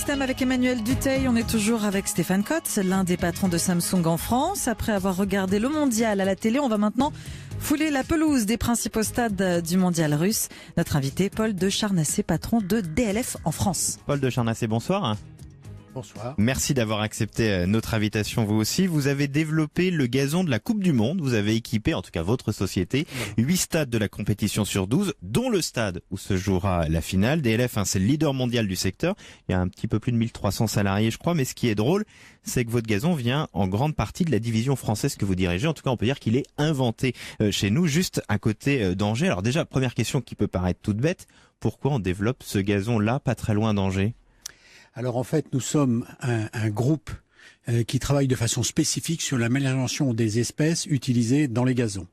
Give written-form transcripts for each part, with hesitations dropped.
Système avec Emmanuel Dutheil. On est toujours avec Stéphane Kotz, l'un des patrons de Samsung en France. Après avoir regardé le mondial à la télé, on va maintenant fouler la pelouse des principaux stades du mondial russe. Notre invité, Paul de Charnacé, patron de DLF en France. Paul de Charnacé, bonsoir. Bonsoir. Merci d'avoir accepté notre invitation, vous aussi. Vous avez développé le gazon de la Coupe du Monde. Vous avez équipé, en tout cas votre société, 8 stades de la compétition sur 12, dont le stade où se jouera la finale. DLF, c'est le leader mondial du secteur. Il y a un petit peu plus de 1300 salariés, je crois. Mais ce qui est drôle, c'est que votre gazon vient en grande partie de la division française que vous dirigez. En tout cas, on peut dire qu'il est inventé chez nous, juste à côté d'Angers. Alors déjà, première question qui peut paraître toute bête. Pourquoi on développe ce gazon-là, pas très loin d'Angers ? Alors en fait, nous sommes un groupe qui travaille de façon spécifique sur l'amélioration des espèces utilisées dans les gazons.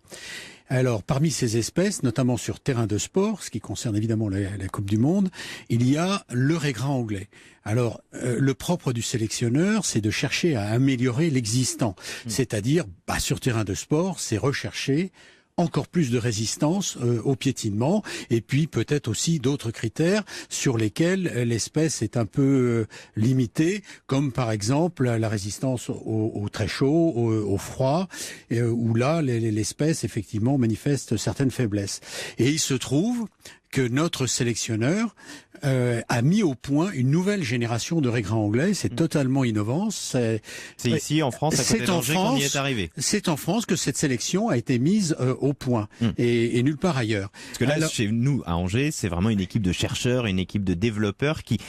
Alors, parmi ces espèces, notamment sur terrain de sport, ce qui concerne évidemment la Coupe du Monde, il y a le régras anglais. Alors, le propre du sélectionneur, c'est de chercher à améliorer l'existant. C'est-à-dire, sur terrain de sport, c'est rechercher encore plus de résistance au piétinement, et puis peut-être aussi d'autres critères sur lesquels l'espèce est un peu limitée, comme par exemple la résistance au très chaud, au froid, où là l'espèce effectivement manifeste certaines faiblesses. Et il se trouve que notre sélectionneur a mis au point une nouvelle génération de régras anglais. C'est totalement innovant. C'est ici en France, à côté d'Angers, qu'on y est arrivé. C'est en France que cette sélection a été mise au point et nulle part ailleurs. Parce que là, chez nous, à Angers, c'est vraiment une équipe de chercheurs, une équipe de développeurs qui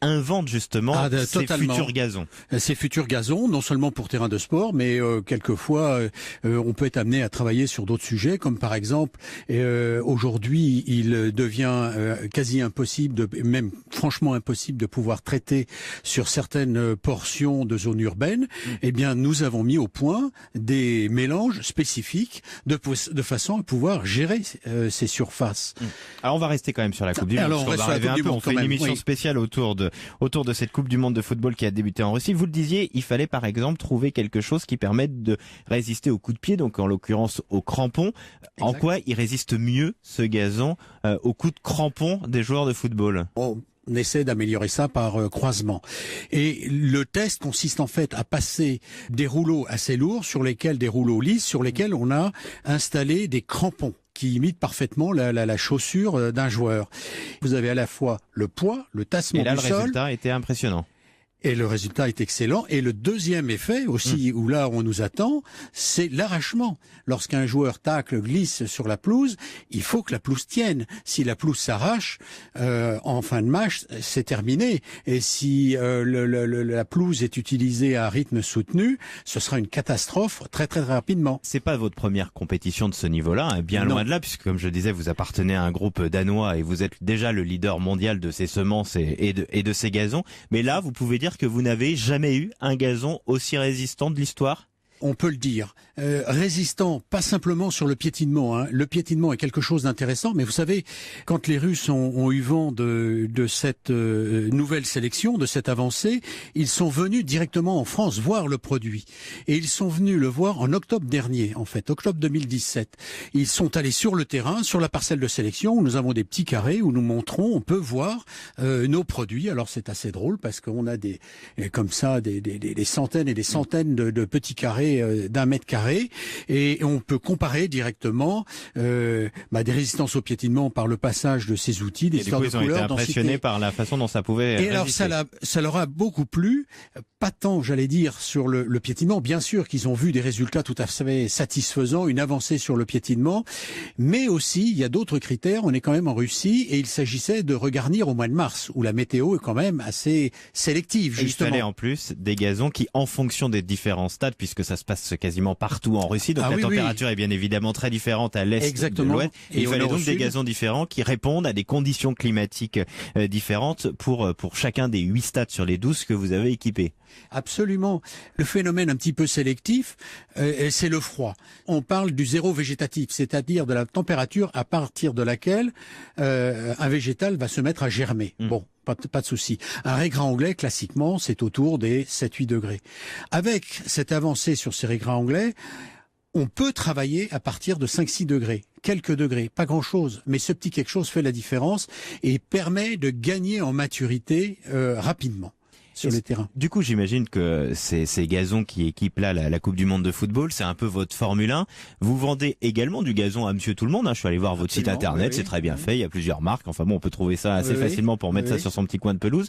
inventent justement ces futurs gazons. Ces futurs gazons, non seulement pour terrain de sport, mais quelquefois, on peut être amené à travailler sur d'autres sujets, comme par exemple, aujourd'hui, il devient quasi impossible, même franchement impossible de pouvoir traiter sur certaines portions de zones urbaines. Eh bien, nous avons mis au point des mélanges spécifiques de façon à pouvoir gérer ces surfaces. Alors, on va rester quand même sur la Coupe du Monde. Alors, on fait une émission spéciale autour de cette Coupe du Monde de football qui a débuté en Russie. Vous le disiez, il fallait par exemple trouver quelque chose qui permette de résister aux coups de pied, donc en l'occurrence aux crampons. Exact. En quoi il résiste mieux ce gazon aux coups de crampons des joueurs de football? On essaie d'améliorer ça par croisement. Et le test consiste en fait à passer des rouleaux assez lourds des rouleaux lisses sur lesquels on a installé des crampons qui imitent parfaitement la chaussure d'un joueur. Vous avez à la fois le poids, le tassement du sol. Et là, le résultat était impressionnant. Et le résultat est excellent. Et le deuxième effet aussi, où là on nous attend, c'est l'arrachement. Lorsqu'un joueur tacle, glisse sur la pelouse, il faut que la pelouse tienne. Si la pelouse s'arrache, en fin de match, c'est terminé. Et si la pelouse est utilisée à rythme soutenu, ce sera une catastrophe très très rapidement. C'est pas votre première compétition de ce niveau-là, bien loin de là, puisque comme je disais, vous appartenez à un groupe danois et vous êtes déjà le leader mondial de ces semences et de ces gazons. Mais là, vous pouvez dire que vous n'avez jamais eu un gazon aussi résistant de l'histoire ? On peut le dire. Résistant, pas simplement sur le piétinement. Le piétinement est quelque chose d'intéressant, mais vous savez, quand les Russes ont eu vent de cette nouvelle sélection, de cette avancée, ils sont venus directement en France voir le produit. Et ils sont venus le voir en octobre dernier, en fait, octobre 2017. Ils sont allés sur le terrain, sur la parcelle de sélection, où nous avons des petits carrés, où nous montrons, on peut voir nos produits. Alors c'est assez drôle, parce qu'on a des centaines et des centaines de petits carrés d'un mètre carré, et on peut comparer directement des résistances au piétinement par le passage de ces outils, des histoires de couleurs. Ils ont été impressionnés par la façon dont ça pouvait résister. Alors ça leur a beaucoup plu, pas tant j'allais dire sur le piétinement, bien sûr qu'ils ont vu des résultats tout à fait satisfaisants, une avancée sur le piétinement, mais aussi il y a d'autres critères. On est quand même en Russie et il s'agissait de regarnir au mois de mars où la météo est quand même assez sélective, justement. Il fallait en plus des gazons qui, en fonction des différents stades, puisque ça se passe quasiment partout en Russie, donc la température est bien évidemment très différente à l'est de l'ouest. Et il fallait donc des gazons différents qui répondent à des conditions climatiques différentes pour chacun des 8 stades sur les 12 que vous avez équipés. Absolument. Le phénomène un petit peu sélectif, c'est le froid. On parle du zéro végétatif, c'est-à-dire de la température à partir de laquelle un végétal va se mettre à germer. Bon, pas de souci. Un régras anglais, classiquement, c'est autour des 7-8 degrés. Avec cette avancée sur ces régras anglais, on peut travailler à partir de 5-6 degrés. Quelques degrés, pas grand-chose, mais ce petit quelque chose fait la différence et permet de gagner en maturité rapidement. sur les terrains. Du coup, j'imagine que ces gazons qui équipent là la Coupe du Monde de football, c'est un peu votre Formule 1. Vous vendez également du gazon à Monsieur Tout le Monde. Je suis allé voir votre site internet, c'est très bien fait. Il y a plusieurs marques. Enfin bon, on peut trouver ça assez facilement pour mettre ça sur son petit coin de pelouse.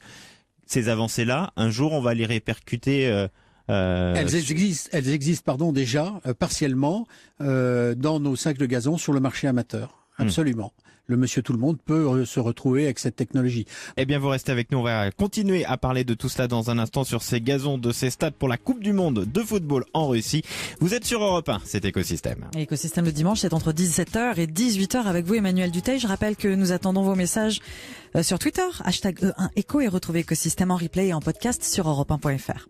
Ces avancées-là, un jour, on va les répercuter. Elles existent déjà partiellement dans nos sacs de gazon sur le marché amateur. Absolument. Le Monsieur Tout le Monde peut se retrouver avec cette technologie. Eh bien, vous restez avec nous. On va continuer à parler de tout cela dans un instant sur ces gazons de ces stades pour la Coupe du Monde de football en Russie. Vous êtes sur Europe 1, c'est Écosystème. Écosystème le dimanche, c'est entre 17h et 18h avec vous, Emmanuel Dutheil. Je rappelle que nous attendons vos messages sur Twitter, #E1Éco, et retrouvez Écosystème en replay et en podcast sur europe1.fr.